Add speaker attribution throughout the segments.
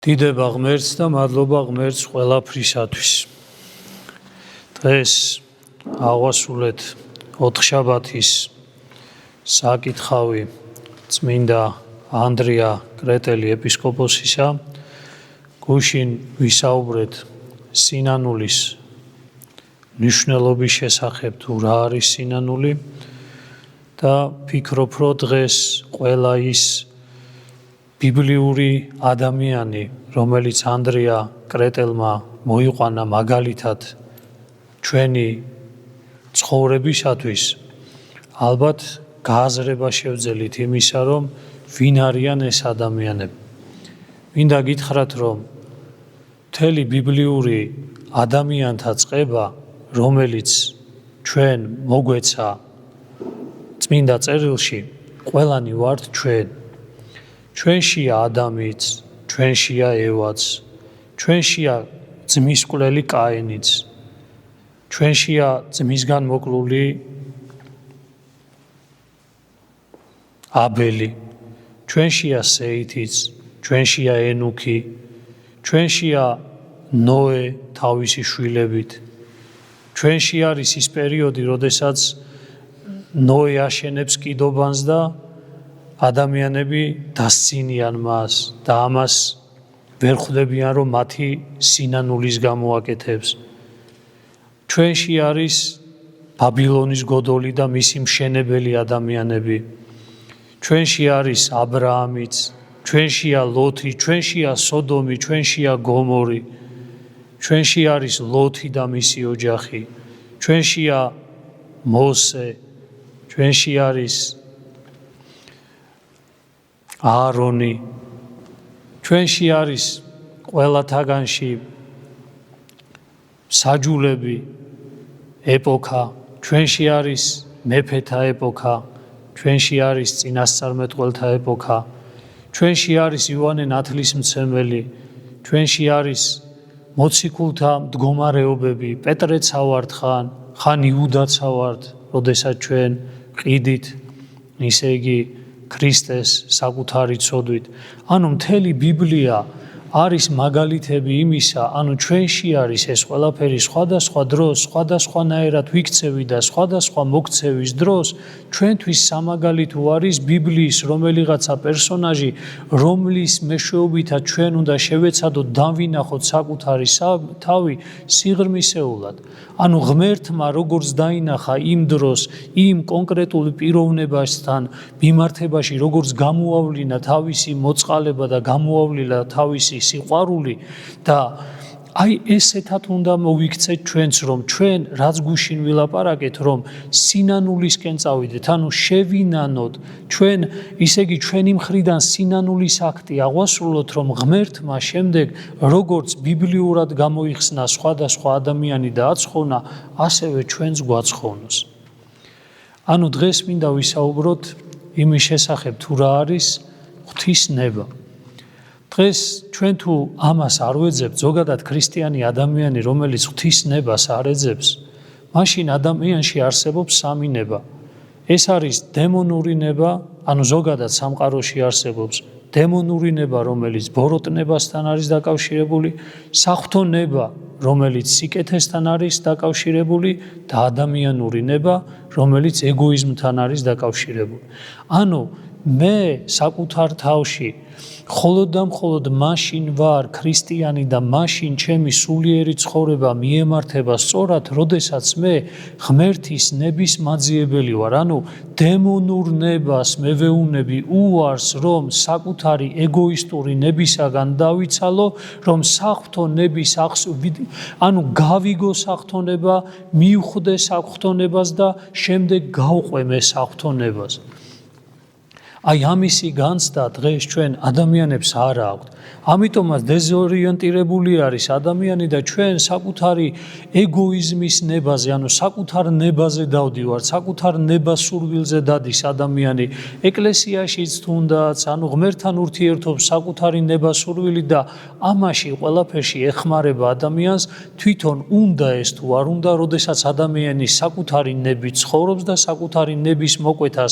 Speaker 1: დიდება ღმერთს და მადლობა ღმერთს ყველაფრისათვის. დღეს აღვასრულეთ ოთხშაბათის საკითხავი წმინდა ანდრია კრეტელი ეპისკოპოსისა. გუშინ ვისაუბრეთ სინანულის მნიშვნელობის შესახებ, თუ რა არის სინანული და ვფიქრობ, რომ დღეს ყველა ის ბიბლიური ადამიანი, რომელიც ანდრია კრეტელმა მოიყვანა მაგალითად ჩვენი ცხოვრებისათვის, ალბათ გააზრება შევძელით იმისა, რომ ვინ არიან ეს ადამიანები. მინდა გითხრათ, რომ მთელი ბიბლიური ადამიანთა წყება, რომელიც ჩვენ მოგვეცა წმინდა წერილში, ყველანი ვართ ჩვენ. ჩვენშია ადამიც, ჩვენშია ევაც, ჩვენშია ძმის მკვლელი კაინიც, ჩვენშია ძმისგან მოკლული აბელი, ჩვენშია სეითიც, ჩვენშია ენუქი, ჩვენშია ნოე თავისი შვილებით. ჩვენში არის ის პერიოდი, როდესაც ნოე აშენებს კიდობანს და ადამიანები დასცინიან მას და ამას ვერ ხვდებიან, რომ მათი სინანულის გამოაკეთებს. ჩვენში არის ბაბილონის გოდოლი და მისი მშენებელი ადამიანები. ჩვენში არის აბრაამიც, ჩვენშია ლოთი, ჩვენშია სოდომი, ჩვენშია გომორი, ჩვენში არის ლოთი და მისი ოჯახი, ჩვენშია მოსე, ჩვენში არის აარონი, ჩვენში არის ყველათაგანში საჯულები ეპოქა, ჩვენში არის მეფეთა ეპოქა, ჩვენში არის წინასწარმეტყველთა ეპოქა, ჩვენში არის იოანე ნათლისმცემელი, ჩვენში არის მოციქულთა მდგომარეობები, პეტრეცა ვართ ხან იუდაცა ვართ, როდესაც ჩვენ ყიდით, ისე იგი ქრისტეს საკუთარი ცოდვით. ანუ მთელი ბიბლია არის მაგალითები იმისა, ანუ ჩვენში არის ეს ყველაფერი სხვადასხვა დროს, სხვადასხვანაირად ვიქცევი და სხვადასხვა მოქცევის დროს ჩვენთვის სამაგალითო არის ბიბლიის რომელიღაცა პერსონაჟი, რომლის მეშვეობითაც ჩვენ უნდა შევეცადოთ დავინახოთ საკუთარი თავი სიღრმისეულად. ანუ ღმერთმა როგორც დაინახა იმ დროს, იმ კონკრეტულ პიროვნებასთან მიმართებაში, როგორც გამოავლინა თავისი მოწყალება და გამოავლინა თავისი სიყვარული და აი ესეთად უნდა მოვიქცეთ ჩვენც, რომ ჩვენ რაც გუშინ ვილაპარაკეთ, რომ სინანულისკენ წავიდეთ, ანუ შევინანოთ ჩვენ, ისე იგი ჩვენი მხრიდან სინანულის აქტი აღვასრულოთ, რომ ღმერთმა შემდეგ როგორც ბიბლიურად გამოიხსნა სხვადასხვა ადამიანი და აცხოვნა, ასევე ჩვენც გვაცხოვნოს. ანუ დღეს მინდა ვისაუბროთ იმის შესახებ, თუ რა არის ღვთისნება. დღეს ჩვენ თუ ამას არ ვეძებთ, ზოგადად ქრისტიანი ადამიანი, რომელიც ღვთისნებას არ ეძებს, მაშინ ადამიანში არსებობს სამი ნება. ეს არის დემონური ნება, ანუ ზოგადად სამყაროში არსებობს დემონური ნება, რომელიც ბოროტნებასთან არის დაკავშირებული, საღვთო ნება, რომელიც სიკეთესთან არის დაკავშირებული და ადამიანური ნება, რომელიც ეგოიზმთან არის დაკავშირებული. ანუ მე საკუთარ თავში მხოლოდ და მხოლოდ მაშინ ვარ ქრისტიანი და მაშინ ჩემი სულიერი ცხოვრება მიემართება სწორად, როდესაც მე ღმერთის ნების მაძიებელი ვარ. ანუ დემონურ ნებას მე ვეუბნები უარს, რომ საკუთარი ეგოისტური ნებისაგან დავიცალო, რომ საღვთო ნების ანუ გავიგო საღვთო ნება, მივხვდე საღვთო ნებას და შემდეგ გავყვე მე საღვთო ნებას. აი ამისი განცდა დღეს ჩვენ ადამიანებს არ აქვთ. ამიტომაც დეზორიენტირებული არის ადამიანი და ჩვენ საკუთარი ეგოიზმის ნებაზე, ანუ საკუთარ ნებაზე დავდივართ, საკუთარ ნებასურვილზე დადის ადამიანი ეკლესიაშიც თუნდაც, ანუ ღმერთთან ურთიერთობს საკუთარი ნებასურვილი და ამაში ყველაფერში ეხმარება ადამიანს, თვითონ უნდა ეს თუ არ უნდა, როდესაც ადამიანი საკუთარი ნებით ცხოვრობს და საკუთარი ნების მოკვეთას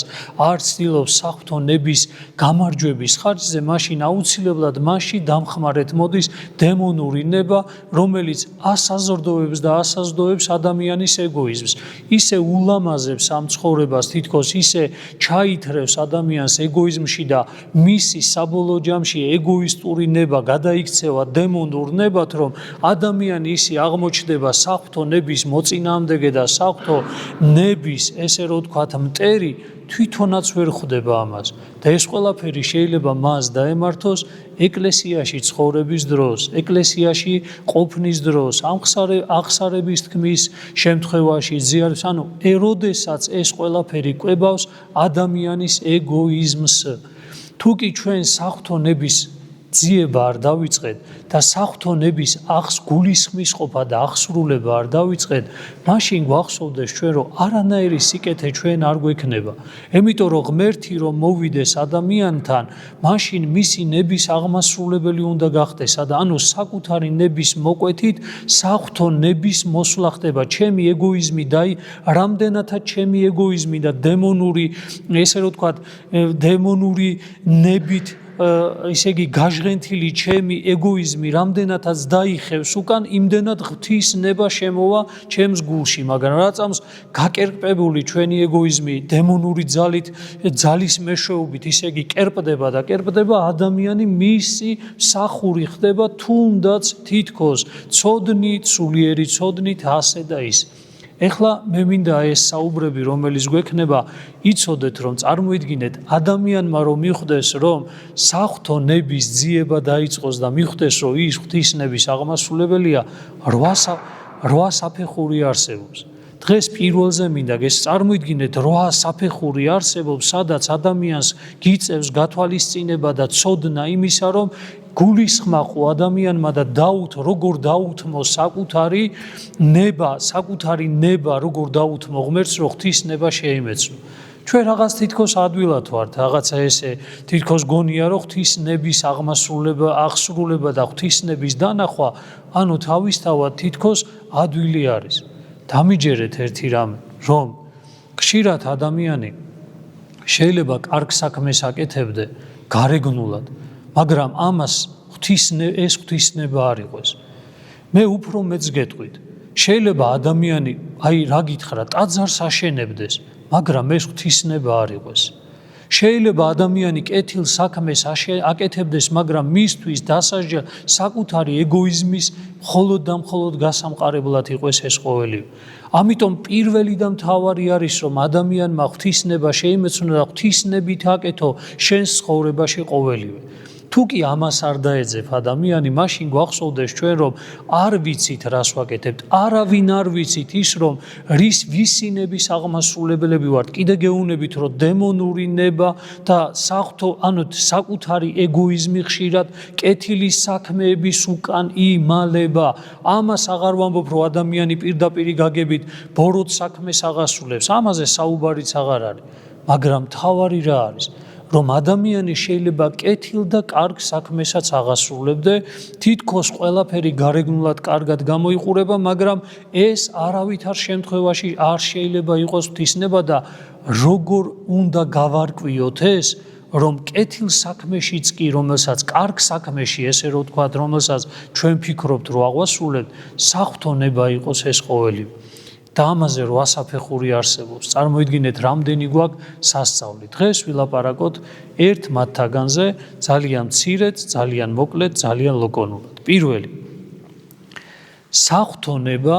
Speaker 1: არ ცდილობს საღვთო ნების გამარჯვების ხარჯზე, მაშინ აუცილებლად მასში დამხმარეთ მოდის დემონური ნება, რომელიც ასაზრდოებს და ასაზრდოებს ადამიანის ეგოიზმს. ისე ულამაზებს ამ ცხოვრებას, თითქოს ისე ჩაითრევს ადამიანს ეგოიზმში და მისი საბოლოო ჯამში ეგოისტური ნება გადაიქცევა დემონურ ნებად, რომ ადამიანი ისე აღმოჩნდება საღვთო ნების მოწინააღმდეგე და საღვთო ნების, ესე რომ ვთქვათ, მტერი, თვითონაც ვერ ხვდება ამას. და ეს ყველაფერი შეიძლება მას დაემართოს ეკლესიაში ცხოვრების დროს, ეკლესიაში ყოფნის დროს, აღსარების თქმის შემთხვევაში, ზიარებს, ანუ როდესაც ეს ყველაფერი კვებავს ადამიანის ეგოიზმს. თუ კი ჩვენ საღვთო ნების ძიება არ დავიწყეთ და საღვთო ნების გულისხმის ყოფა და აღსრულება არ დავიწყეთ, მაშინ გვახსოვდეს ჩვენ, რომ არანაირი სიკეთე ჩვენ არ გვექნება. Იმიტომ რომ ღმერთი რომ მოვიდეს ადამიანთან, მაშინ მისი ნების აღმასრულებელი უნდა გახდეს, ანუ საკუთარი ნების მოკვეთით საღვთო ნების მოსვლა ხდება. ჩემი ეგოიზმი რამდენადაც ჩემი ეგოიზმი და დემონური, ესე რომ ვთქვათ, დემონური ნებით ისე იგი გაჟღენთილი ჩემი ეგოიზმი რამდენადაც დაიხევს უკან, იმდენად ღვთის ნება შემოვა ჩემს გულში, მაგრამ რადგან გაკერპებული ჩვენი ეგოიზმი დემონური ძალის მეშვეობით ისე იგი კერპდება და კერპდება, ადამიანი მისი მსახური ხდება, თუნდაც თითქოს ცოდნით, სულიერი ცოდნით, ასე და ის. ეხლა მე მინდა ეს საუბრები, რომელიც გვექნება, იცოდეთ, რომ წარმოიდგინეთ, ადამიანმა რომ მიხვდეს, რომ საღვთო ნების ძიება დაიწყოს და მიხვდეს, რომ ის ღვთის ნების აღმასრულებელია, 8 საფეხური არსებობს. დღეს პირველზე მინდა წარმოიდგინეთ, 8 საფეხური არსებობს, სადაც ადამიანს გიწევს გათვალისწინება და ცოდნა იმისა, რომ გულისხმა ყო ადამიანმა და როგორ დაუთმო საკუთარი ნება, როგორ დაუთმო ღმერთს, რომ ღვთის ნება შეიმეცნო. ჩვენ რაღაც თითქოს ადვილად ვართ, რაღაცა ესე თითქოს გონია, რომ ღვთის ნების აღსრულება და ღვთის ნების დანახვა, ანუ თავისთავად თითქოს ადვილი არის. დამიჯერეთ ერთი რამე, რომ ხშირად ადამიანი შეიძლება კარგ საქმეს აკეთებდე გარეგნულად, მაგრამ ამას ეს ღვთისნება არ იყოს. მე უფრო მეც გეტყვით, შეიძლება ადამიანი რა გითხრა, ტაძარს აშენებდეს, მაგრამ ეს ღვთისნება არ იყოს. შეიძლება ადამიანი კეთილ საქმეს აკეთებდეს, მაგრამ მისთვის დასაჯა საკუთარი ეგოიზმის მხოლოდ და მხოლოდ გასამყარებლად იყოს ეს ყოველი. ამიტომ პირველი და მთავარი არის, რომ ადამიანმა ღვთისნება შეიმეცნო და ღვთისნებით აკეთო შენს ცხოვრებაში ყოველივე. თუ კი ამას არ დაეძებ ადამიანი, მაშინ გვახსოვდეს ჩვენ, რომ არ ვიცით რას ვაკეთებთ, არავინ არ ვიცით ის, რომ ვისი ნების აღმასრულებლები ვართ. კიდე გეუბნებით, რომ დემონური ნება და საკუთარი ეგოიზმი ხშირად კეთილი საქმეების უკან იმალება. ამას აღარ ვამბობ, რომ ადამიანი პირდაპირ გაგებით ბოროტ საქმეს აღასრულებს, ამაზე საუბარიც აღარ არის, მაგრამ თავარი რა არის, რომ ადამიანი შეიძლება კეთილ და კარგ საქმესაც აღასრულებდე, თითქოს ყველაფერი გარეგნულად კარგად გამოიყურება, მაგრამ ეს არავითარ შემთხვევაში არ შეიძლება იყოს ღვთისნება და როგორ უნდა გავარკვიოთ ეს, რომ კეთილ საქმეშიც კი, რომელსაც კარგ საქმეში, ესე რომ ვთქვათ, რომელსაც ჩვენ ფიქრობთ, რომ აღვასრულებთ, საღვთო ნება იყოს ეს ყოველივე. და ამაზე 8 საფეხური არსებობს. წარმოიდგინეთ, რამდენი გვაქვს სასწაული. დღეს ვილაპარაკოთ ერთ მათთაგანზე, ძალიან მცირედ, ძალიან მოკლედ, ძალიან ლაკონურად. პირველი, საღვთო ნება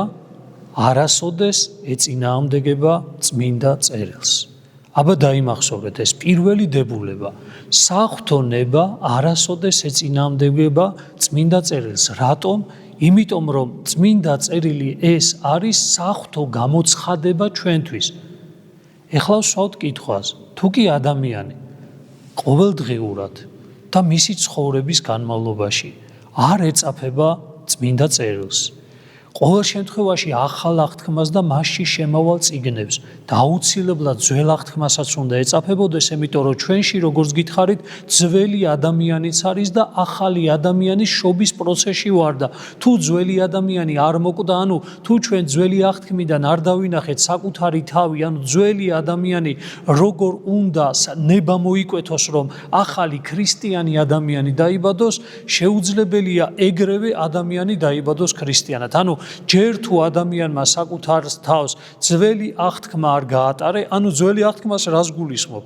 Speaker 1: არასოდეს ეწინააღმდეგება წმინდა წერილს. აბა დაიმახსოვრეთ ეს პირველი დებულება. საღვთო ნება არასოდეს ეწინააღმდეგება წმინდა წერილს. რატომ? იმიტომ რომ წმინდა წერილი ეს არის საღვთო გამოცხადება ჩვენთვის. ეხლა ვსვავთ კითხვას, თუ კი ადამიანი ყოველდღიურად და მისი ცხოვრების განმავლობაში არ ეწაფება წმინდა წერილს, ყოველ შემთხვევაში ახალ აღთქმას და მასში შემავალ წიგნებს და აუცილებლად ძველ აღთქმასაც უნდა ეწაფებოდეს, იმიტომ რომ ჩვენში, როგორც გითხარით, ძველი ადამიანიც არის და ახალი ადამიანის შობის პროცესში ვარ და თუ ძველი ადამიანი არ მოკვდა, თუ ჩვენ ძველი აღთქმიდან არ დავინახეთ საკუთარი თავი, ძველი ადამიანი როგორ უნდა ნება მოიკვეთოს, რომ ახალი ქრისტიანი ადამიანი დაიბადოს, შეუძლებელია ეგრევე ადამიანი დაიბადოს ქრისტიანად. ჯერ თუ ადამიანმა საკუთარ თავს ძველი აღთქმა არ გაატარე, ძველი აღთქმას რას გულისხმობ?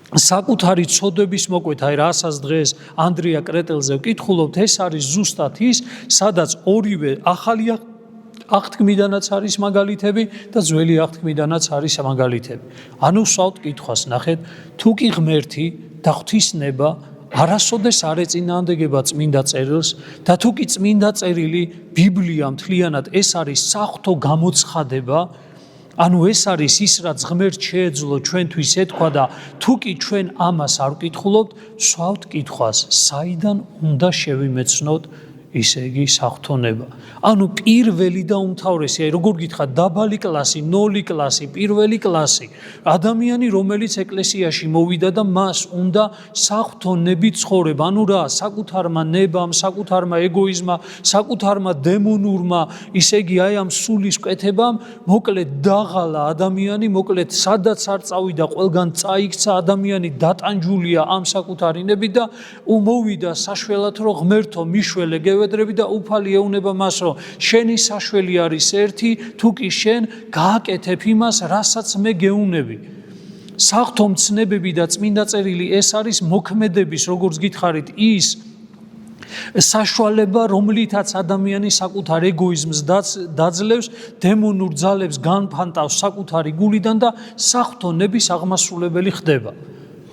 Speaker 1: საკუთარი ცოდვების მოკვეთა, რასაც დღეს ანდრია კრეტელზე ვკითხულობთ, ეს არის ზუსტად ის, სადაც ორივე ახალი აღთქმიდანაც არის მაგალითები და ძველი აღთქმიდანაც არის მაგალითები. ვსვავთ კითხვას, ნახეთ, თუ კი ღმერთი და ღვთისნება არასოდეს არ ეწინააღმდეგება წმინდა წერილს და თუ კი წმინდა წერილი, ბიბლია მთლიანად ეს არის საღვთო გამოცხადება, ეს არის ის, რაც ღმერთს შეეძლო ჩვენთვის ეთქვა და თუ კი ჩვენ ამას არ ვკითხულობთ, ვსვავთ კითხვას, საიდან უნდა შევიმეცნოთ ისე იგი საღვთონება. პირველი და უმთავრესი, როგორ გითხრათ, დაბალი კლასი, 0 კლასი, პირველი კლასი, ადამიანი, რომელიც ეკლესიაში მოვიდა და მას უნდა საღვთონებით ცხოვრება, საკუთარმა ნებამ, საკუთარმა ეგოიზმმა, საკუთარმა დემონურმა, ისე იგი ამ სულის კეთებამ, მოკლედ დაღალა ადამიანი, მოკლედ სადაც არ წავიდა, ყველგან წაიქცა ადამიანი, დატანჯულია ამ საკუთარი ნებით და მოვიდა საშველად, რომ ღმერთო მიშველე ვედრები და უფალი ეუნება მას, რომ შენი საშველი არის ერთი, თუ კი შენ გააკეთებ იმას, რასაც მე გეუნები. საღვთო მცნებები და წმინდა წერილი ეს არის მოქმედების, როგორც გითხარით, ის საშუალება, რომლითაც ადამიანი საკუთარ ეგოიზმს დაძლევს, დემონურ ძალებს განფანტავს საკუთარი გულიდან და საღვთო ნების აღმასრულებელი ხდება.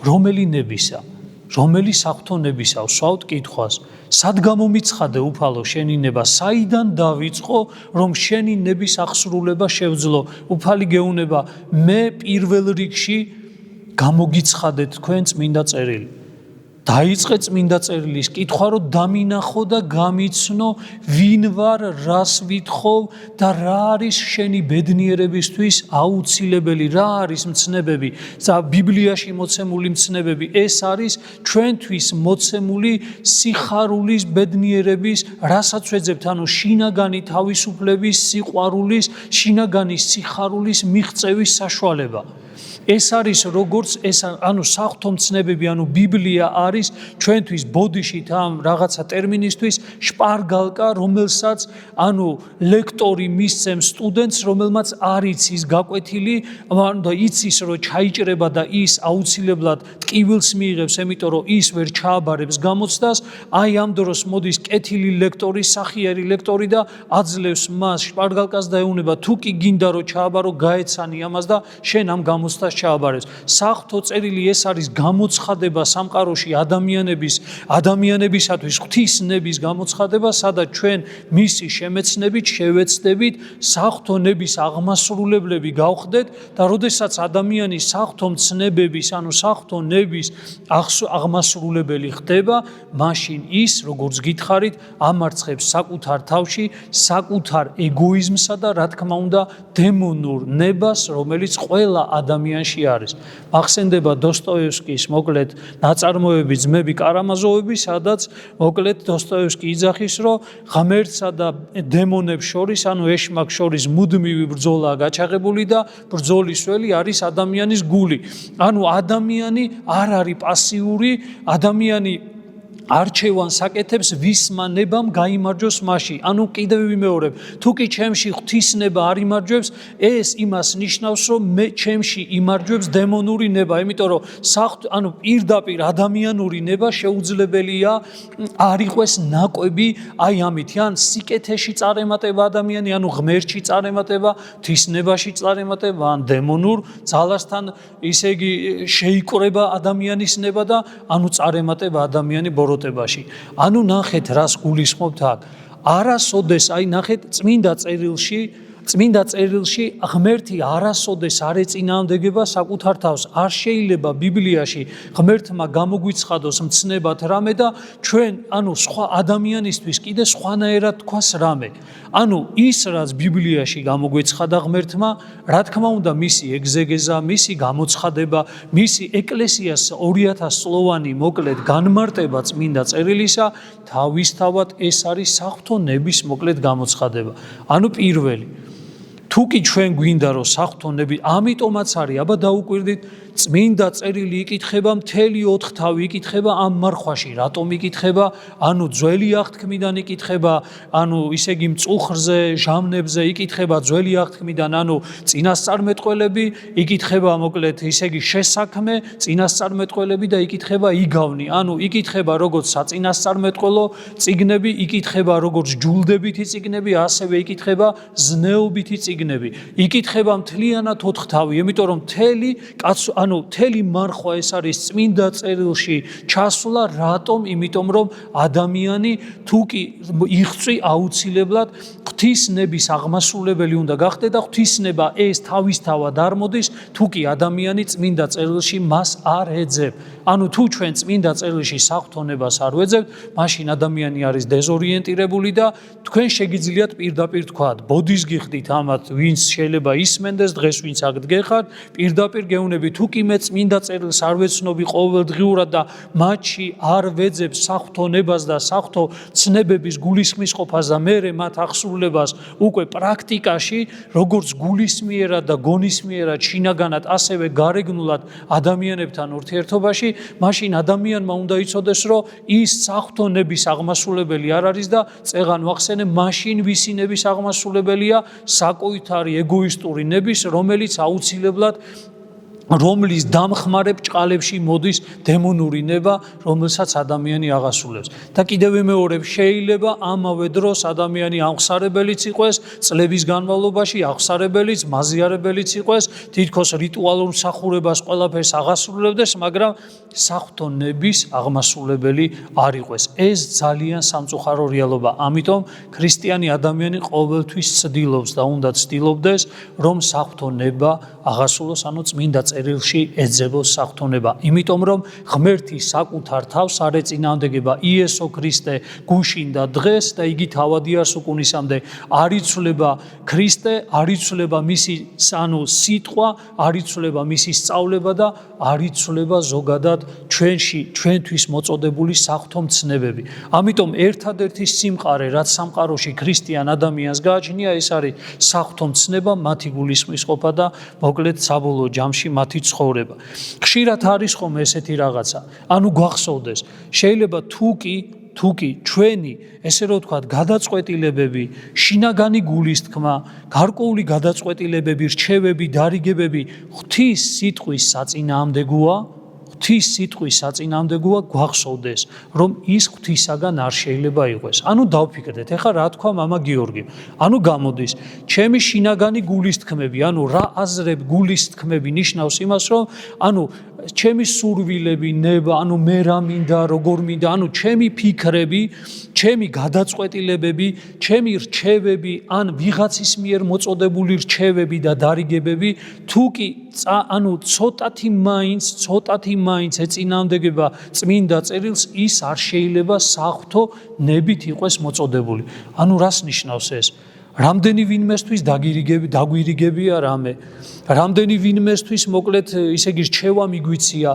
Speaker 1: რომელი ნებისა? რომელი საღვთო ნებისა? ვსვავთ კითხვას. სად გამომიცხადე უფალო შენი ნება? საიდან დავიწყო, რომ შენი ნების აღსრულება შევძლო? უფალი გეუნება, მე პირველ რიგში გამოგიცხადეთ თქვენ წმინდა წერილი. დაიწყე წმინდა წერილის კითხვა, რომ დამინახო და გამიცნო, ვინ ვარ, რას ვითხოვ და რა არის შენი ბედნიერებისთვის აუცილებელი, რა არის მცნებები. ბიბლიაში მოცემული მცნებები, ეს არის ჩვენთვის მოცემული სიხარულის ბედნიერების, რასაც ვეძებთ, შინაგანი თავისუფლების, სიყვარულის, შინაგანი სიხარულის მიღწევის საშუალება. ეს არის როგორც საღვთო მცნებები, ბიბლია არის ჩვენთვის ბოდიშით ამ რაღაცა ტერმინისთვის შპარგალკა, რომელსაც ლექტორი მისცემს სტუდენტს, რომელმაც არ იცის გაკვეთილი და იცის, რომ ჩაიჭრება და ის აუცილებლად ტკივილს მიიღებს, იმიტომ რომ ის ვერ ჩააბარებს გამოცდას, ამ დროს მოდის კეთილი ლექტორი, სახიერი ლექტორი და აძლევს მას შპარგალკას და ეუნება, თუ კი გინდა რომ ჩააბარო, გაეცანი ამას და შენ ამ გამოცდას ჩააბარებს. საღვთო წერილი ეს არის გამოცხადება სამყაროში ადამიანებისათვის ღვთის ნების გამოცხადება, სადაც ჩვენ მისი შემეცნებით შევეცდებით საღვთო ნების აღმასრულებლები გავხდეთ და როდესაც ადამიანი საღვთო მცნებების, საღვთო ნების აღმასრულებელი ხდება, მაშინ ის, როგორც გითხარით, ამარცხებს საკუთარ თავში საკუთარ ეგოიზმსა და რა თქმა უნდა დემონურ ნებას, რომელიც ყველა ადამიანში არის. ახსენდება დოსტოევსკის მოკლედ ნაწარმოები ძმები კარამაზოვები, სადაც მოკლედ დოსტოევსკი იძახის, რომ ღმერთსა და დემონებს შორის, ეშმაკს შორის მუდმივი ბრძოლაა გაჩაღებული და ბრძოლის ველი არის ადამიანის გული. ადამიანი არ არის პასიური, ადამიანი არჩევანს აკეთებს, ვისმა ნებამ გაიმარჯოს მასში. კიდევ ვიმეორებ, თუ კი ჩემში ღვთისნება არ იმარჯვებს, ეს იმას ნიშნავს, რომ ჩემში იმარჯვებს დემონური ნება, იმიტომ რომ პირდაპირ ადამიანური ნება შეუძლებელია არ იყოს ნაკვები ამით, სიკეთეში წარემატება ადამიანი, ღმერთში წარემატება, ღვთისნებაში წარემატება, დემონურ ძალასთან, ისე იგი შეიკრება ადამიანის ნება და წარემატება ადამიანი ნახეთ, რას გულისხმობთ აქ. არასოდეს, ნახეთ, წმინდა წერილში წმინდა წერილში ღმერთი არასოდეს არ ეწინააღმდეგება საკუთარ თავს. არ შეიძლება ბიბლიაში ღმერთმა გამოგვიცხადოს მცნებად რამე და ჩვენ სხვა ადამიანისთვის კიდე სხვანაირად თქვას რამე. ის რაც ბიბლიაში გამოგვეცხადა ღმერთმა, რა თქმა უნდა მისი ეგზეგეზა, მისი გამოცხადება, მისი ეკლესიას 2000 წლოვანი მოკლედ განმარტება წმინდა წერილისა, თავისთავად ეს არის საღვთო ნების მოკლედ გამოცხადება. პირველი თუ კი ჩვენ გვინდა რომ საღვთო ნები, ამიტომაც არის, აბა დაუკვირდით, წმინდა წერილი იკითხება, მთელი 4 თავი იკითხება ამ მარხვაში. რატომ იკითხება? ძველი აღთქმიდან იკითხება, ისე იგი მწუხრზე, ჟამნებზე იკითხება ძველი აღთქმიდან, წინასწარმეტყველები, იკითხება მოკლედ ისე იგი შესაქმე, წინასწარმეტყველები და იკითხება იგავნი. იკითხება როგორც საწინასწარმეტყველო წიგნები, იკითხება როგორც ჯულდებითი წიგნები, ასევე იკითხება ზნეობითი წიგნები. იკითხება მთლიანად 4 თავი, იმიტომ რომ მთელი მარხვა ეს არის წმინდა წერილში ჩასვლა. რატომ? იმიტომ რომ ადამიანი თუ კი იღწვი აუცილებლად ღვთისნების აღმასრულებელი უნდა გახდე და ღვთისნება ეს თავისთავად არ მოდის თუ კი ადამიანი წმინდა წერილში მას არ ეძებ. თუ ჩვენ წმინდა წერილში საღვთო ნებას არ ვეძებთ, მაშინ ადამიანი არის დეზორიენტირებული და თქვენ შეგიძლიათ პირდაპირ თქვათ, ბოდის გიხდით ამათ, ვინც შეიძლება ისმენდეს დღეს, ვინც აქ დგეხართ, პირდაპირ გეუბნები, თუ კი მე წმინდა წერილს არ ვეცნობი ყოველდღიურად და მათში არ ვეძებ საღვთო ნებას და საღვთო ცნებების გულისხმისყოფას და მე მათ აღსრულებას უკვე პრაქტიკაში, როგორც გულისმიერად და გონისმიერად, შინაგანად, ასევე გარეგნულად ადამიანებთან ურთიერთობაში, მაშინ ადამიანმა უნდა იცოდეს, რომ ის საღვთო ნების აღმასრულებელი არ არის და წეღან ვახსენე, მაშინ ვისი ნების აღმასრულებელია? საკუთარი ეგოისტური ნების, რომელიც აუცილებლად რომლის დამხმარებ ჭყალებში მოდის დემონური ნება, რომელსაც ადამიანი აღასრულებს. და კიდევ ვიმეორებ, შეიძლება ამავე დროს ადამიანი აღსარებელიც იყოს, წლების განმავლობაში აღსარებელიც, მაზიარებელიც იყოს, თითქოს რიტუალურ მსახურებას ყველაფერს აღასრულებდეს, მაგრამ საღვთო ნების აღმასრულებელი არ იყოს. ეს ძალიან სამწუხარო რეალობა. ამიტომ ქრისტიანი ადამიანი ყოველთვის ცდილობს და უნდა ცდილობდეს, რომ საღვთო ნება აღასრულოს, წმინდა წერილში ეძებოს საღვთო ნება. იმიტომ რომ ღმერთი საკუთარ თავს არ ეწინააღმდეგება იესო ქრისტე გუშინდა დღეს და იგი თავადი არს უკუნისამდე. არ იცვლება ქრისტე, არ იცვლება მისი სიტყვა, არ იცვლება მისი სწავლება და არ იცვლება ზოგადად ჩვენთვის მოწოდებული საღვთო მცნებები. ამიტომ ერთადერთი სიმყარე, რაც სამყაროში ქრისტიან ადამიანს გააჩნია, ეს არის საღვთო მცნება, მათი გულისხმისყოფა და მოკლედ საბოლოო ჯამში მათი ცხოვრება. ხშირად არის ხომ ესეთი რაღაცა, გვახსოვდეს, შეიძლება თუ კი ჩვენი, ესე რომ ვთქვათ, გადაწყვეტილებები, შინაგანი გულისთქმა, გარკვეული გადაწყვეტილებები, რჩევები, დარიგებები ღვთის სიტყვის საწინააღმდეგოა, გვახსოვდეს, რომ ის ღვთისაგან არ შეიძლება იყოს. დავფიქრდეთ, ეხლა რა თქვა მამა გიორგიმ. გამოდის, ჩემი შინაგანი გულისთქმები, რა აზრებ გულისთქმები ნიშნავს იმას, რომ ჩემი სურვილები, ნება, მე რა მინდა, როგორ მინდა, ჩემი ფიქრები, ჩემი გადაწყვეტილებები, ჩემი რჩევები, ვიღაცის მიერ მოწოდებული რჩევები და დარიგებები, თუ კი ცოტათი მაინც ეწინააღმდეგება წმინდა წერილს, ის არ შეიძლება საღვთო ნებით იყოს მოწოდებული. რას ნიშნავს ეს? რამდენი ვინმესთვის დაგვირიგებია რამე, რამდენი ვინმესთვის მოკლედ ისე იგი რჩევა მიგვიცია,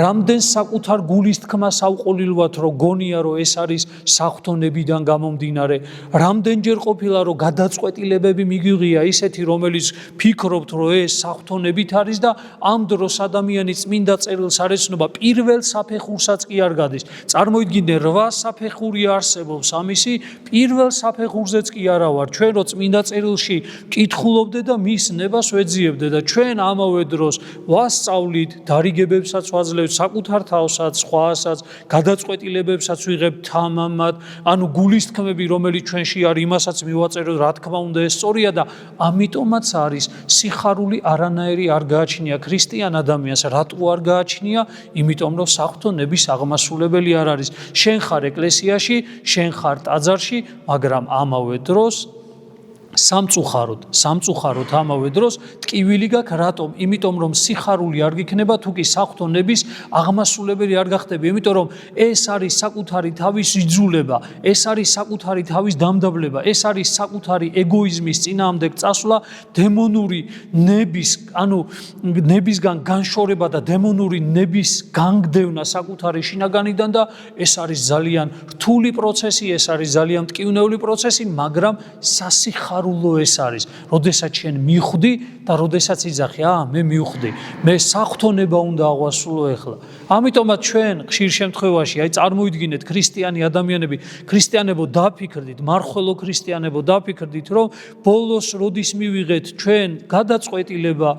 Speaker 1: რამდენ საკუთარ გულისთქმას ავყოლილვათ, რომ გონია, რომ ეს არის საღვთო ნებიდან გამომდინარე, რამდენჯერ ყოფილა, რომ გადაწყვეტილებები მიგვიღია ისეთი, რომელიც ფიქრობთ, რომ ეს საღვთო ნებით არის და ამ დროს ადამიანი წმინდა წერილს არ ეცნობა, პირველ საფეხურსაც კი არ გადის. წარმოიდგინე, 8 საფეხური არსებობს ამისი, პირველ საფეხურზეც კი არა ვარ. ჩვენ რო წმინდა წერილში კითხულობდე და მის ნებას ვეძიებდე და ჩვენ ამავე დროს ვასწავლით, დარიგებებსაც ვაძლევთ, საკუთარ თავსაც, სხვასაც, გადაწყვეტილებებსაც ვიღებთ თამამად, გულისთქმები, რომელიც ჩვენში არის, იმასაც მივაწეროთ, რა თქმა უნდა, ეს სწორია და ამიტომაც არის სიხარული არანაირი არ გააჩნია ქრისტიან ადამიანს. რატო არ გააჩნია? იმიტომ რომ საღვთო ნების აღმასრულებელი არ არის. შენ ხარ ეკლესიაში, შენ ხარ ტაძარში, მაგრამ ამავე დროს სამწუხაროდ ამავე დროს ტკივილი გაქვს რატომ? იმიტომ რომ სიხარული არ გიქნება თუ კი საღვთო ნების აღმასრულებელი არ გახდები, იმიტომ რომ ეს არის საკუთარი თავის იძულება, ეს არის საკუთარი თავის დამდაბლება, ეს არის საკუთარი ეგოიზმის წინააღმდეგ წასვლა, დემონური ნების, ნებისგან განშორება და დემონური ნების განგდევნა საკუთარი შინაგანიდან და ეს არის ძალიან რთული პროცესი, ეს არის ძალიან მტკივნეული პროცესი, მაგრამ სასიხარულო ეს არის. როდესაც შენ მიხვდი და როდესაც იძახი, მე მივხვდი, მე საღვთო ნება უნდა აღვასრულო ეხლა. ამიტომაც ჩვენ ხშირ შემთხვევაში, წარმოიდგინეთ ქრისტიანი ადამიანები, ქრისტიანებო დაფიქრდით, მარხველო ქრისტიანებო დაფიქრდით, რომ ბოლოს როდის მივიღეთ ჩვენ გადაწყვეტილება,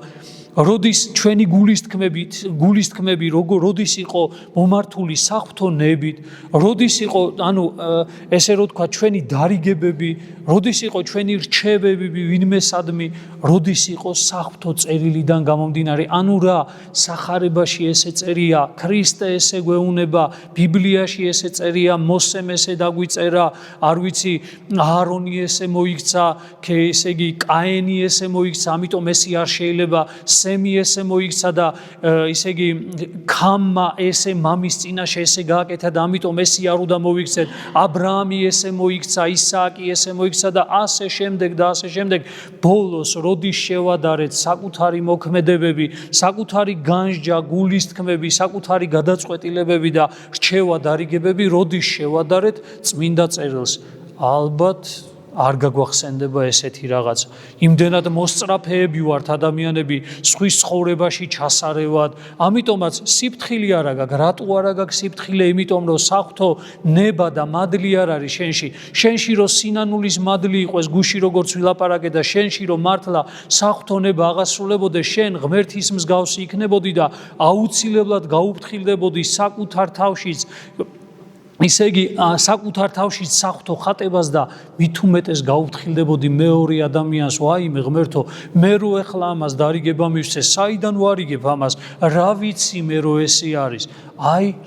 Speaker 1: როდის ჩვენი გულისთქმები როდის იყო მომართული საღვთო ნებით, როდის იყო, ესე რომ თქვა, ჩვენი დარიგებები, როდის იყო ჩვენი რჩევები ვინმესადმი, როდის იყო საღვთო წერილიდან გამომდინარე, რა სახარებაში ესე წერია, ქრისტე ესე გვეუნება, ბიბლიაში ესე წერია, მოსემ ესე დაგვიწერა, არ ვიცი, აარონი ესე მოიქცა, ესე იგი კაენი ესე მოიქცა, ამიტომ ესე არ შეიძლება სემი ესე მოიქცა და ისე იგი ქამმა ესე მამის წინაშე ესე გააკეთა და ამიტომ ესე არ უნდა მოიქცეთ, აბრაამი ესე მოიქცა, ისააკი ესე მოიქცა და ასე შემდეგ, ბოლოს როდის შევადარეთ საკუთარი მოქმედებები, საკუთარი განსჯა, გულისთქმები, საკუთარი გადაწყვეტილებები და რჩევა დარიგებები, როდის შევადარეთ წმინდა წერილს, ალბათ არ გაგვახსენდება ესეთი რაღაც. იმდენად მოსწრაფეები ვართ ადამიანები სხვის ცხოვრებაში ჩასარევად. ამიტომაც სიფრთხილე არა გაქვს. რატო არა გაქვს სიფრთხილე? იმიტომ რომ საღვთო ნება და მადლი არ არის შენში. შენში რომ სინანულის მადლი იყოს, გუში როგორც ვილაპარაკე და შენში რომ მართლა საღვთო ნება აღასრულებოდეს, შენ ღმერთის მსგავსი იქნებოდი და აუცილებლად გაუფრთხილდებოდი საკუთარ თავშიც. ისე იგი საკუთარ თავშიც საღვთო ხატებას და მით უმეტეს გაუფრთხილდებოდი მეორე ადამიანს, ვაიმე ღმერთო, მე რო ეხლა ამას დარიგება მივცე, საიდან ვარიგებ ამას, რა ვიცი მე რო ესე არის.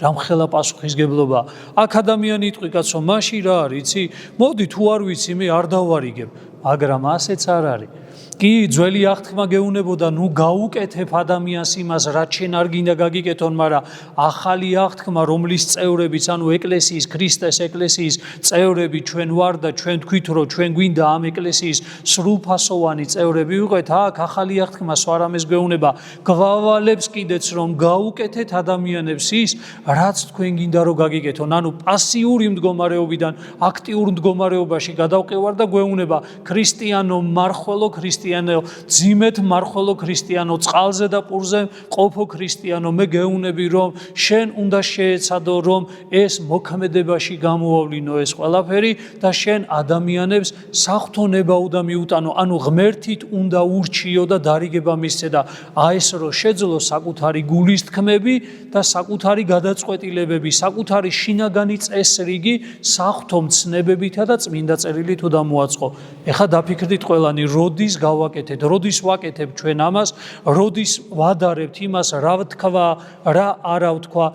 Speaker 1: რამხელა პასუხისგებლობა. აქ ადამიანი იტყვი, კაცო, მაშინ რა არის, იცი? მოდი თუ არ ვიცი, მე არ დავარიგებ, მაგრამ ასეც არ არის. კი, ძველი აღთქმა გეუნებოდა, გაუკეთებ ადამიანს იმას, რაც შენ არ გინდა გაგიკეთონ, მაგრამ ახალი აღთქმა, რომლის წევრებიც, ეკლესიის, ქრისტეს ეკლესიის წევრები ჩვენ ვარ და ჩვენ თქვით, რომ ჩვენ გვინდა ამ ეკლესიის სრულფასოვანი წევრები ვიყოთ, აქ ახალი აღთქმა სვარამეს გეუნება, გვავალებს კიდეც, რომ გაუკეთეთ ადამიანებს ის, რაც თქვენ გინდა რომ გაგიკეთონ, პასიური მდგომარეობიდან აქტიურ მდგომარეობაში გადავყევარ და გვეუნება, ქრისტიანო, მარხველო ქრისტიანო, ძიმეთ მარხველო ქრისტიანო, წყალზე და პურზე ყოფო ქრისტიანო, მე გეუნები, რომ შენ უნდა შეეცადო, რომ ეს მოქმედებაში გამოავლინო ეს ყველაფერი და შენ ადამიანებს საღვთო ნება უნდა მიუტანო, ღმერთით უნდა ურჩიო და დარიგება მისცე და ეს რომ შეძლო საკუთარი გულისთქმები და საკუთარი გადაწყვეტილებები, საკუთარი შინაგანი წესრიგი საღვთო მცნებებითა და წმინდა წერილით უნდა მოაწყო. ეხლა დაფიქრდით ყველანი, როდის გავაკეთეთ, როდის ვაკეთებ ჩვენ ამას, როდის ვადარებთ იმას, რა ვთქვა, რა არა ვთქვა,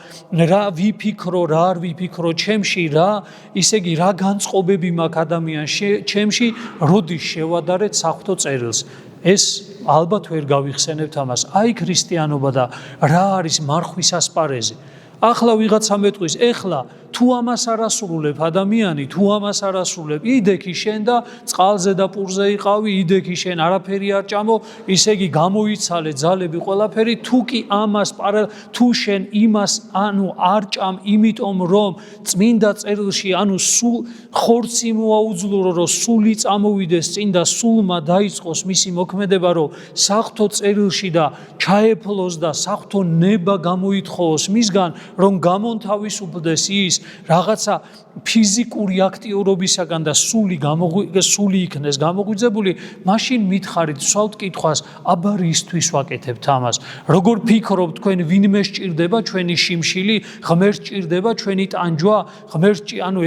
Speaker 1: რა ვიფიქრო, რა არ ვიფიქრო ჩემში, რა ისე იგი რა განწყობები მაქვს ადამიანში ჩემში, როდის შევადარეთ საღვთო წერილს. ეს ალბათ ვერ გავიხსენებთ ამას. ქრისტიანობა და რა არის მარხვის ასპარეზი. ახლა ვიღაცა მეტყვის, ეხლა თუ ამას არ ასრულებ ადამიანი, თუ ამას არ ასრულებ, იდექი შენ და წყალზე და პურზე იყავი, იდექი შენ არაფერი არ ჭამო, ისე იგი გამოიცალე ძალები ყველაფერი, თუ კი ამას თუ შენ იმას არ ჭამ, იმიტომ რომ წმინდა წერილში სულ ხორცი მოაუძლურო, რომ სული წამოვიდეს წინ და სულმა დაიწყოს მისი მოქმედება, რომ საღვთო წერილში და ჩაეფლოს და საღვთო ნება გამოითხოვოს მისგან, რომ გამონთავისუფლდეს ის რაღაცა ფიზიკური აქტიურობისაგან და სული იქნეს გამოგვიძებული, მაშინ მითხარით, სვავთ კითხვას, აბა რისთვის ვაკეთებთ ამას? როგორ ფიქრობთ თქვენ, ვინმე სჭირდება ჩვენი შიმშილი, ღმერთს სჭირდება ჩვენი ტანჯვა,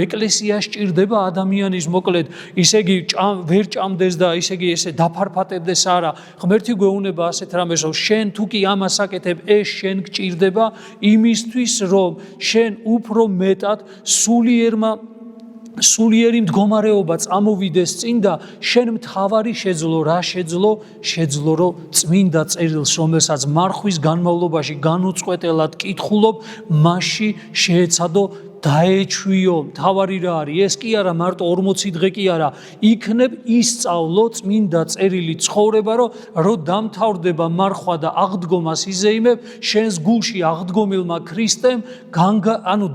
Speaker 1: ეკლესიას სჭირდება ადამიანის მოკლედ, ისე იგი ვერ ჭამდეს და ისე იგი ესე დაფარფატებდეს არა. ღმერთი გვეუნება ასეთ რამეს, რომ შენ თუ კი ამას აკეთებ, ეს შენ გჭირდება იმისთვის, რომ შენ უფრო მეტად სულიერმა სულიერი მდგომარეობა წამოვიდეს წინ და შენ მთავარი შეძლო, რა შეძლო რომ წმინდა წერილს, რომელსაც მარხვის განმავლობაში განუწყვეტელად კითხულობ, მასში შეეცადო დაეჩვიო. მთავარი რა არის? ეს კი არა მარტო 40 დღე კი არა, იქნებ ისწავლო წმინდა წერილი ცხოვრება, რომ დამთავრდება მარხვა და აღდგომას იზეიმებ, შენს გულში აღდგომილმა ქრისტემ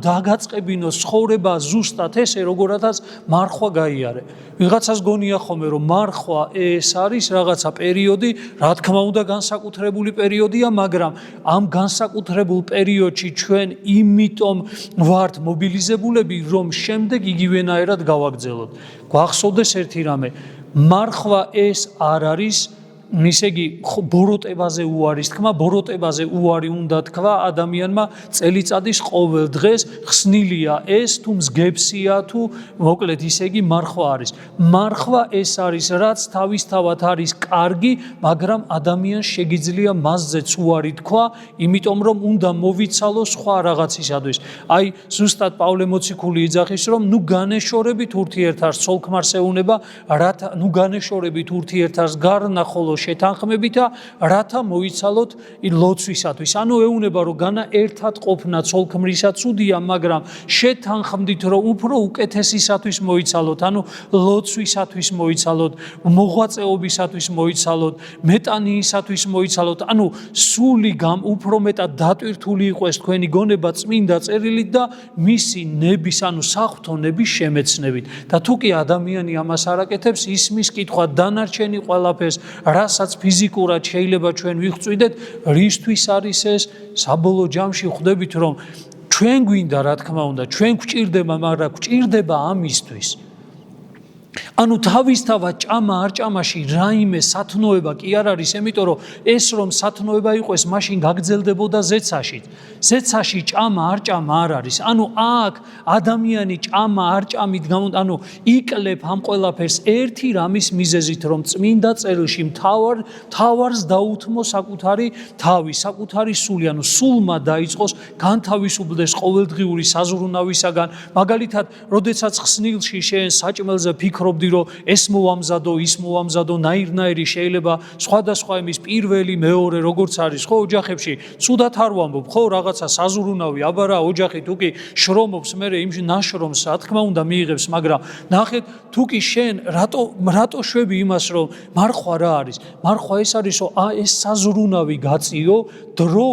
Speaker 1: დაგაწყებინოს ცხოვრება ზუსტად ესე, როგორადაც მარხვა გაიარე. ვიღაცას გონია ხოლმე რომ მარხვა ეს არის რაღაცა პერიოდი, რა თქმა უნდა განსაკუთრებული პერიოდია, მაგრამ ამ განსაკუთრებულ პერიოდში ჩვენ იმიტომ ვართ მობილიზებულები, რომ შემდეგ იგივენაერად გავაგრძელოთ. გვახსოვდეს ერთი რამე, მარხვა ეს არ არის, ისე იგი ბოროტებაზე უარის თქმა, ბოროტებაზე უარი უნდა თქვა ადამიანმა წელიწადის ყოველ დღეს, ხსნილია ეს თუ მსგებსია თუ მოკლედ ისე იგი მარხვა არის. მარხვა ეს არის, რაც თავისთავად არის კარგი, მაგრამ ადამიანს შეგიძლია მასზეც უარი თქვა, იმიტომ რომ უნდა მოვიცალო სხვა რაღაცისადვის. აი ზუსტად პავლე მოციქული იძახის, რომ ნუ განეშორებით ურთიერთას ცოლ-ქმარს ეუნება, განეშორებით ურთიერთას გარნა ხოლო შეთანხმებითა, რათა მოიცალოთ ლოცვისათვის. ანუ ეუნება რომ განა ერთად ყოფნა ცოლ-ქმრისა ცუდია, მაგრამ შეთანხმდით რომ უფრო უკეთესისათვის მოიცალოთ, ანუ ლოცვისათვის მოიცალოთ, მოღვაწეობისათვის მოიცალოთ, მეტანიისათვის მოიცალოთ, ანუ სული უფრო მეტად დატვირთული იყოს თქვენი გონება წმინდა წერილით და მისი ნების, ანუ საღვთო ნების შემეცნებით. და თუ კი ადამიანი ამას არ აკეთებს, ისმის კითხვა დანარჩენი ყველაფერს, რასაც ფიზიკურად შეიძლება ჩვენ ვიხვწვიდეთ, რისთვის არის ეს? საბოლოო ჯამში ხვდებით რომ ჩვენ გვინდა, რა თქმა უნდა, ჩვენ გვჭირდება, მაგრამ გვჭირდება ამისთვის. ანუ თავისთავად ჭამა არ ჭამაში რაიმე სათნოება კი არ არის, იმიტომ რომ ეს რომ სათნოება იყოს, მაშინ გაგრძელდებოდა ზეცაში. ზეცაში ჭამა არ ჭამა არ არის. ანუ აქ ადამიანი ჭამა არ ჭამით ანუ იკლებ ამ ყველაფერს ერთი რამის მიზეზით, რომ წმინდა წერილში მთავარს დაუთმო საკუთარი თავი, საკუთარი სული, ანუ სულმა დაიწყოს განთავისუფლდეს ყოველდღიური საზრუნავისაგან. მაგალითად, როდესაც ხსნილში შენ საჭმელზე ფიქრობ რომ ეს მოვამზადო, ის მოვამზადო, ნაირნაირი შეიძლება სხვადასხვა იმის პირველი, მეორე, როგორც არის, ხო, ოჯახებში ცუდად არ ვამბობ, ხო, რაღაცა საზრუნავი, აბა რა, ოჯახი თუ კი შრომობს, მე იმში ნაშრომს, რა თქმა უნდა მიიღებს, მაგრამ ნახეთ, თუ კი შენ რატო შვები იმას, რომ მარხვა რა არის? მარხვა ეს არის, რომ ეს საზრუნავი გაწიო, დრო,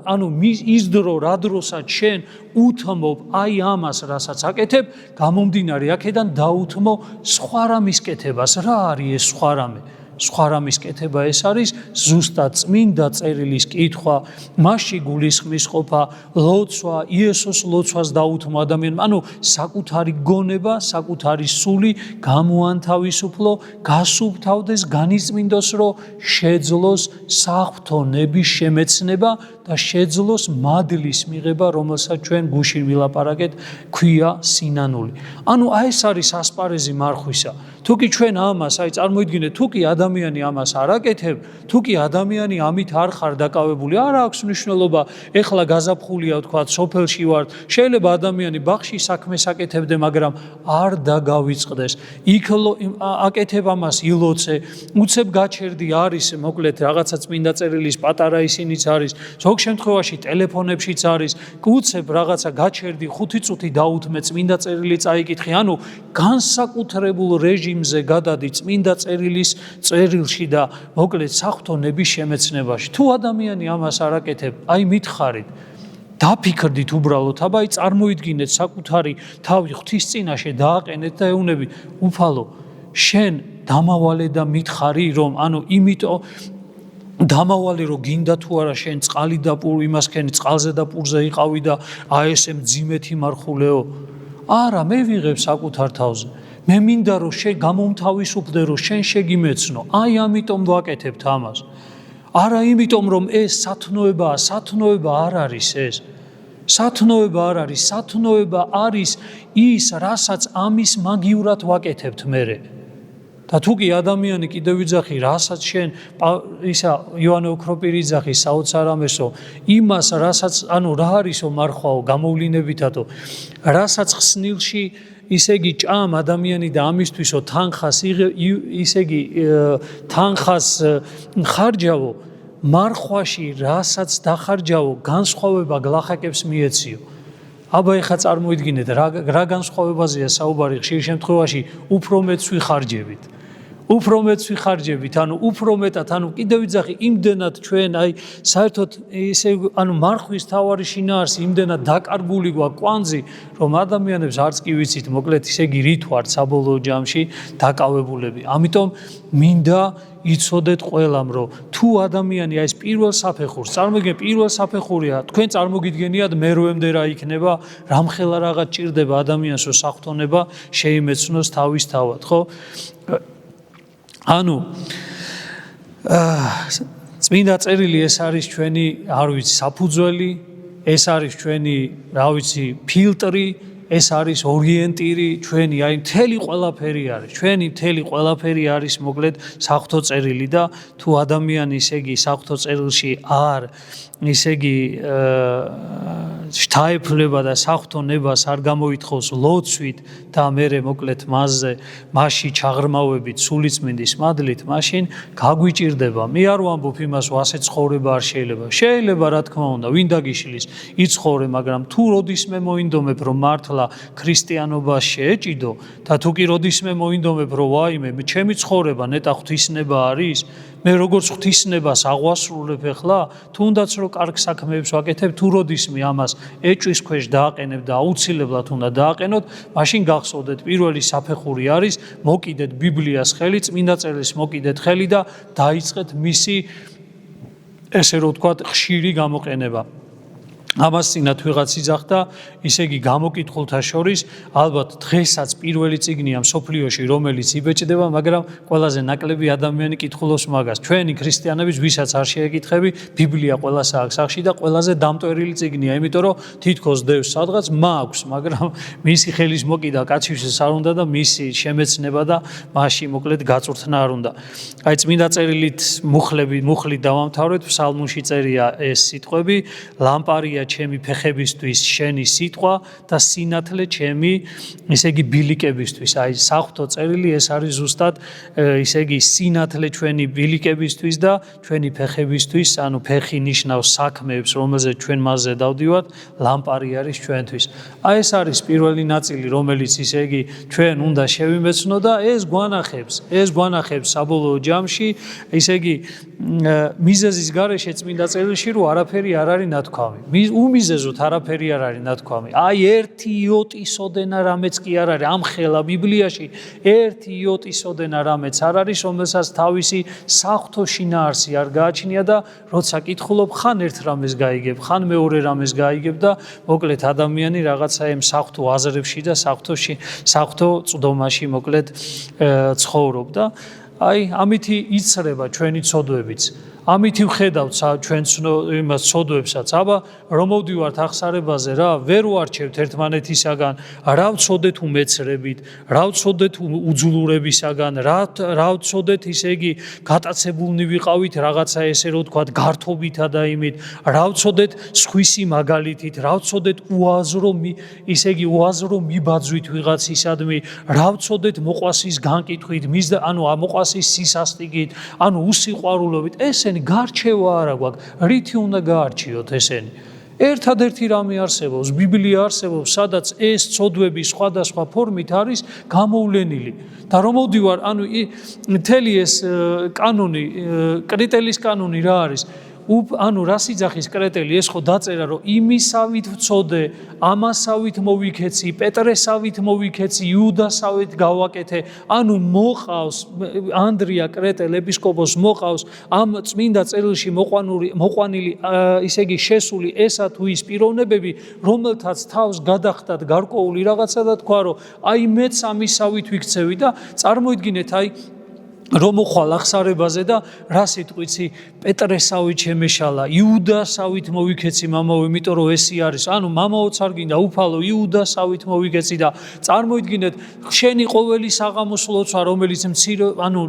Speaker 1: ანუ ის დრო, რა დროსაც შენ უთმობ აი ამას, რასაც აკეთებ, გამომდინარე აქედან დაუთმო სხვა რამის კეთებას. რა არის ეს სხვა რამე? სხვა რამის კეთება ეს არის ზუსტად წმინდა წერილის კითხვა, მასში გულისხმის ყოფა, ლოცვა, იესოს ლოცვას დაუთმო ადამიანმა, ანუ საკუთარი გონება, საკუთარი სული გამოანთავისუფლო, გასუფთავდეს, განიწმინდოს, რომ შეძლოს საღვთო ნების შემეცნება და შეძლოს მადლის მიღება, რომელსაც ჩვენ გუშინ ვილაპარაკეთ, ქვია სინანული. ანუ აი ეს არის ასპარეზი მარხვისა. თუ კი ჩვენ ამას, აი წარმოიდგინეთ, თუ კი ადამიანი ამას არ აკეთებ, თუ კი ადამიანი ამით არ ხარ დაკავებული, არ აქვს მნიშვნელობა, ეხლა გაზაფხულია, თქვა, სოფელში ვარ, შეიძლება ადამიანი ბაღში საქმეს აკეთებდე, მაგრამ არ დაგავიწყდეს. იქ აკეთებ ამას ილოცე, უცებ გაჩერდი არის, მოკლედ რაღაცა წმინდა წერილის პატარა ისინიც არის, ზოგ შემთხვევაში ტელეფონებშიც არის, უცებ რაღაცა გაჩერდი, 5 წუთი დაუთმე წმინდა წერილი წაიკითხე, ანუ განსაკუთრებულ რეჟიმზე გადადი წმინდა წერილში და მოკლედ საღვთო ნების შემეცნებაში. თუ ადამიანი ამას არ აკეთებ, აი მითხარით, დაფიქრდით უბრალოდ, აბა წარმოიდგინეთ საკუთარი თავი ღვთის წინაშე დააყენეთ და ეუნებით, უფალო, შენ დამავალე და მითხარი, რომ ანუ იმიტომ დამავალე რომ გინდა თუ არა შენ წყალი და იმას ქენი წყალზე და პურზე იყავი და აი ესე მძიმეთი მარხულეო. არა, მე ვიღებ საკუთარ თავზე. მე მინდა რომ შენ გამომთავისუფლდე, რომ შენ შეგიმეცნო. აი ამიტომ ვაკეთებთ ამას. არა იმიტომ რომ ეს სათნოება არ არის ეს. სათნოება არ არის, სათნოება არის ის, რასაც ამის მაგივრად ვაკეთებთ მერე. და თუ კი ადამიანი კიდევ ვიძახი, რასაც შენ ისა იოანე ოქროპირი იძახის საოცარ ამესო, იმას რასაც, ანუ რა არისო მარხვაო გამოვლინებითათო, რასაც ხსნილში ისე იგი ჭამ ადამიანი და ამისთვისო თანხას ისე იგი თანხას ხარჯავო მარხვაში რასაც დახარჯავო განსხვავება გლახაკებს მიეციო. აბა ეხლა წარმოიდგინეთ რა განსხვავებაზეა საუბარი ხშირ შემთხვევაში უფრო მეტს ვიხარჯებით. უფრო მეტს ვიხარჯებით, ანუ უფრო მეტად, ანუ კიდევ ვიძახი იმდენად ჩვენ აი საერთოდ ისე ანუ მარხვის თავარი შინაარსი იმდენად დაკარგული გვაქვს კვანძი, რომ ადამიანებს არც კი ვიცით, მოკლედ ისე იგი რით ვართ საბოლოო ჯამში დაკავებულები. ამიტომ მინდა იცოდეთ ყველამ, რომ თუ ადამიანი აი ეს პირველ საფეხურს, წარმოგიდგენთ პირველ საფეხურია, თქვენ წარმოგიდგენიათ მერვემდე რა იქნება, რამხელა რაღაც ჭირდება ადამიანს, რომ საფრთხონება შეიმეცნოს თავისთავად, ხო? ანუ წმინდა წერილი ეს არის ჩვენი, არ ვიცი, საფუძველი, ეს არის ჩვენი, რა ვიცი, ფილტრი, ეს არის ორიენტირი, ჩვენი აი მთელი ყველაფერი არის. ჩვენი მთელი ყველაფერი არის მოკლედ საღვთო წერილი და თუ ადამიანი ისე იგი საღვთო წერილში არ ისე იგი შთაეფლება და საღვთო ნებას არ გამოითხოვს ლოცვით და მერე მოკლედ მასში ჩაღრმავებით სულიწმინდის მადლით, მაშინ გაგვიჭირდება. მე არ ვამბობ იმას, რომ ასე ცხოვრება არ შეიძლება. შეიძლება, რა თქმა უნდა, ვინ დაგიშლის იცხოვრე, მაგრამ თუ როდისმე მოინდომებ, რომ მართლა ქრისტიანობა შეეჭიდო და თუ კი როდისმე მოინდომებ, რომ ვაიმე, ჩემი ცხოვრება ნეტა ღვთისნება არის, მე როგორც ღვთისნებას აღვასრულებ ახლა, თუნდაც რომ კარგ საქმეებს ვაკეთებ, თუ როდისმე ამას ეჭვის ქვეშ დააყენებ და აუცილებლად უნდა დააყენოთ, მაშინ გახსოვდეთ, პირველი საფეხური არის მოკიდეთ ბიბლიას ხელი, წმინდა წერილს მოკიდეთ ხელი და დაიწყეთ მისი ესე რომ ვთქვათ, ხშირი გამოყენება. ამას წინათ ვიღაც იძახდა, ისე იგი გამოკითხულთა შორის, ალბათ დღესაც პირველი წიგნია მსოფლიოში, რომელიც იბეჭდება, მაგრამ ყველაზე ნაკლები ადამიანი კითხულობს მაგას. ჩვენი ქრისტიანების ვისაც არ შეეკითხები, ბიბლია ყველასა აქვს სახში და ყველაზე დამტვერილი წიგნია, იმიტომ რომ თითქოს დევს სადღაც მაქვს, მაგრამ მისი ხელის მოკიდა კაცისთვის არ უნდა და მისი შემეცნება და მასში მოკლედ გაწვრთნა არ უნდა. აი წმინდა წერილით მუხლით დავამთავრეთ, ფსალმუნში წერია ეს სიტყვები, ლამპარია ჩემი ფეხებისთვის შენი სიტყვა და სინათლე ჩემი ისე იგი ბილიკებისთვის. აი საღვთო წერილი ეს არის ზუსტად ისე იგი სინათლე ჩვენი ბილიკებისთვის და ჩვენი ფეხებისთვის, ანუ ფეხი ნიშნავს საქმეებს, რომელზეც ჩვენ მასზე დავდივართ, ლამპარი არის ჩვენთვის. აი ეს არის პირველი ნაწილი, რომელიც ისე იგი ჩვენ უნდა შევიმეცნო და ეს გვანახებს საბოლოო ჯამში, ისე იგი მიზეზის გარეშე წმინდა წერილში რომ არაფერი არ არის ნათქვამი. უმიზეზოდ არაფერი არ არის ნათქვამი. აი ერთი იოტისოდენა რამეც კი არ არის ამ ხელა ბიბლიაში, ერთი იოტისოდენა რამეც არ არის, რომელსაც თავისი საღვთო შინაარსი არ გააჩნია და როცა კითხულობ, ხან ერთ რამეს გაიგებ, ხან მეორე რამეს გაიგებ და მოკლედ ადამიანი რაღაცა იმ საღვთო აზრებში და საღვთო წვდომაში მოკლედ ცხოვრობდა. აი ამითი იცრება ჩვენი ცოდვებიც. ამითი ვხედავთ ჩვენ იმას ცოდვებსაც. აბა რომ მოვდივართ აღსარებაზე რა, ვერ ვარჩევთ ერთმანეთისაგან, რა ვცოდეთ უმეცრებით, რა ვცოდეთ უძლურებისაგან, რა ვცოდეთ ისე იგი გატაცებულნი ვიყავით რაღაცა ესე რომ ვთქვათ გართობითა და იმით, რა ვცოდეთ სხვისი მაგალითით, რა ვცოდეთ ისე იგი უაზრო მიბაძვით ვიღაცისადმი, რა ვცოდეთ მოყვასის განკითხვით, ანუ მოყვასის სისასტიკით, ანუ უსიყვარულობით. ესენი გარჩევა არა გვაქვს, რითი უნდა გაარჩიოთ ესენი. ერთადერთი რამე არსებობს, ბიბლია არსებობს, სადაც ეს ცოდვები სხვადასხვა ფორმით არის გამოვლენილი. და რომ მოვდივარ, ანუ მთელი ეს კანონი, კრიტელის კანონი რა არის? ანუ რას იძახის კრეტელი, ეს ხო დაწერა, რომ იმისავით ვწოდე, ამასავით მოვიქეცი, პეტრესავით მოვიქეცი, იუდასავით გავაკეთე, ანუ მოყავს ანდრია კრეტელ ეპისკოპოს მოყავს ამ წმინდა წერილში მოყვანილი ისე იგი შესული ესა თუ ის პიროვნებები, რომელთაც თავს გადახტათ გარკვეული რაღაცა და თქვა, რომ აი მეც ამისავით ვიქცევი და წარმოიდგინეთ, აი რომ მოხვალ ახსარებაზე და რა სიტყვიცი პეტრესავით შემეშალა, იუდასავით მოვიქეცი მამაო, იმიტომ რომ ესი არის. ანუ მამაოც არ გინდა უფალო, იუდასავით მოვიქეცი და წარმოიდგინეთ, შენი ყოველი საღამოს ლოცვა, რომელიც მცირე, ანუ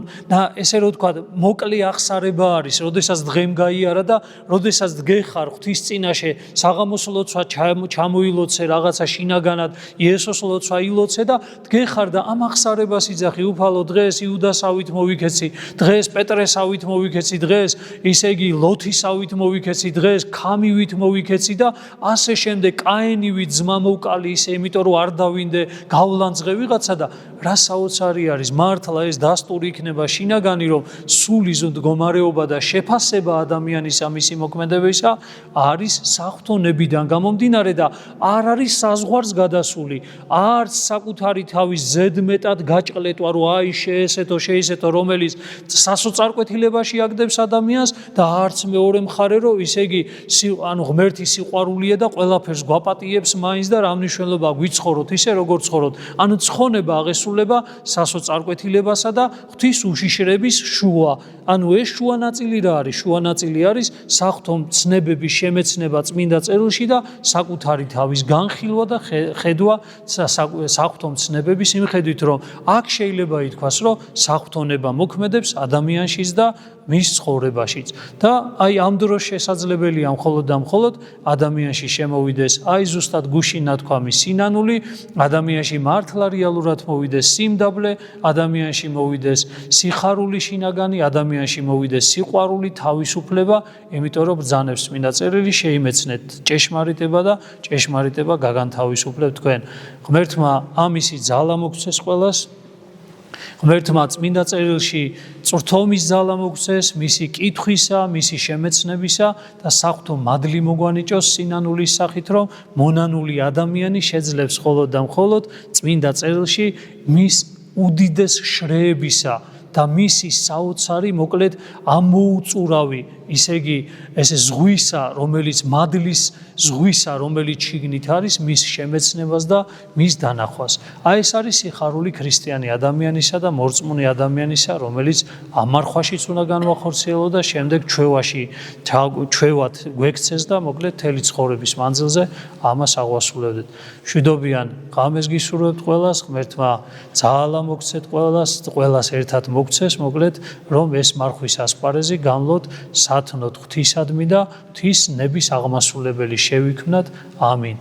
Speaker 1: ესე რომ ვთქვა, მოკლე ახსარება არის, როდესაც დღემ გაიარა და როდესაც დგეხარ ღვთის წინაშე, საღამოს ლოცვა ჩამოილოცე რაღაცა შინაგანად, იესოს ლოცვა ილოცე და დგეხარ და ამ ახსარებას იძახი, უფალო, დღეს იუდასავით მოვიქეცი, დღეს პეტრესავით მოვიქეცი, დღეს ისე იგი ლოთისავით მოვიქეცი, დღეს ქამივით მოვიქეცი და ასე შემდეგ კაენივით ძმა მოვკალი ისე, იმიტომ რომ არ დავინდე გავლანძღე ვიღაცა და რა საოცარი არის მართლა ეს დასტური იქნება შინაგანი, რომ სული მდგომარეობა და შეფასება ადამიანისა მისი მოქმედებისა არის საღვთონებიდან გამომდინარე და არ არის საზღვარს გადასული, არც საკუთარი თავის ზედმეტად გაჭყლეტვა, რომ აი შეესეთო შეისეთო, რომელიც სასოწარკვეთილებაში აგდებს ადამიანს და არც მეორე მხარე, რომ ისე იგი ანუ ღმერთი სიყვარულია და ყველაფერს გვაპატიებს მაინც და რა მნიშვნელობა გვიცხოვროთ ისე როგორ ცხოვროთ. ანუ ცხონება აღესრულება სასოწარკვეთილებასა და ღვთის უშიშრების შუა. ანუ ეს შუა ნაწილი რა არის? შუა ნაწილი არის საღვთო ცნებების შემეცნება წმინდა წერილში და საკუთარი თავის განხილვა და ხედვა საღვთო ცნებების იმხედვით, რომ აქ შეიძლება ითქვას, რომ საღვთონება მოქმედებს ადამიანშიც და მის ცხოვრებაშიც. და აი ამ დროს შესაძლებელია მხოლოდ და მხოლოდ ადამიანში შემოვიდეს აი ზუსტად გუშინ ნათქვამი სინანული, ადამიანში მართლა რეალურად მოვიდეს სიმდაბლე, ადამიანში მოვიდეს სიხარული შინაგანი, ადამიანში მოვიდეს სიყვარული, თავისუფლება, იმიტომ რომ ბრძანებს წმინდა წერილი შეიმეცნეთ ჭეშმარიტება და ჭეშმარიტება გაგანთავისუფლებთ თქვენ. ღმერთმა ამისი ძალა მოგცეს ყველას. ღმერთმა წმინდა წერილში წრთომის ძალა მოგცეს, მისი კითხვისა, მისი შემეცნებისა და საღვთო მადლი მოგვანიჭოს სინანულის სახით, რომ მონანული ადამიანი შეძლებს მხოლოდ და მხოლოდ წმინდა წერილში მის უდიდეს შრეებისა და მისი საოცარი, მოკლედ ამოუწურავი, ისე იგი ესე ზღვისა, რომელიც მადლის ზღვისა, რომელიც შიგნით არის, მის შემეცნებას და მის დანახვას. აი ეს არის სიხარული ქრისტიანი ადამიანისა და მორწმუნე ადამიანისა, რომელიც ამარხვაშიც უნდა განვახორციელო და შემდეგ ჩვევად გვექცეს და მოკლედ მთელი ცხოვრების მანძილზე ამას აღვასრულებდეთ. მშვიდობიან ღამეს გისურვებთ ყველას, ღმერთმა ძალა მოგცეთ ყველას ერთად მოგცეს, მოკლედ რომ ეს მარხვის ასპარეზი გამლოთ სათნოთ ღვთისადმი და ღვთის ნების აღმასრულებელი შევიქმნათ. ამინ.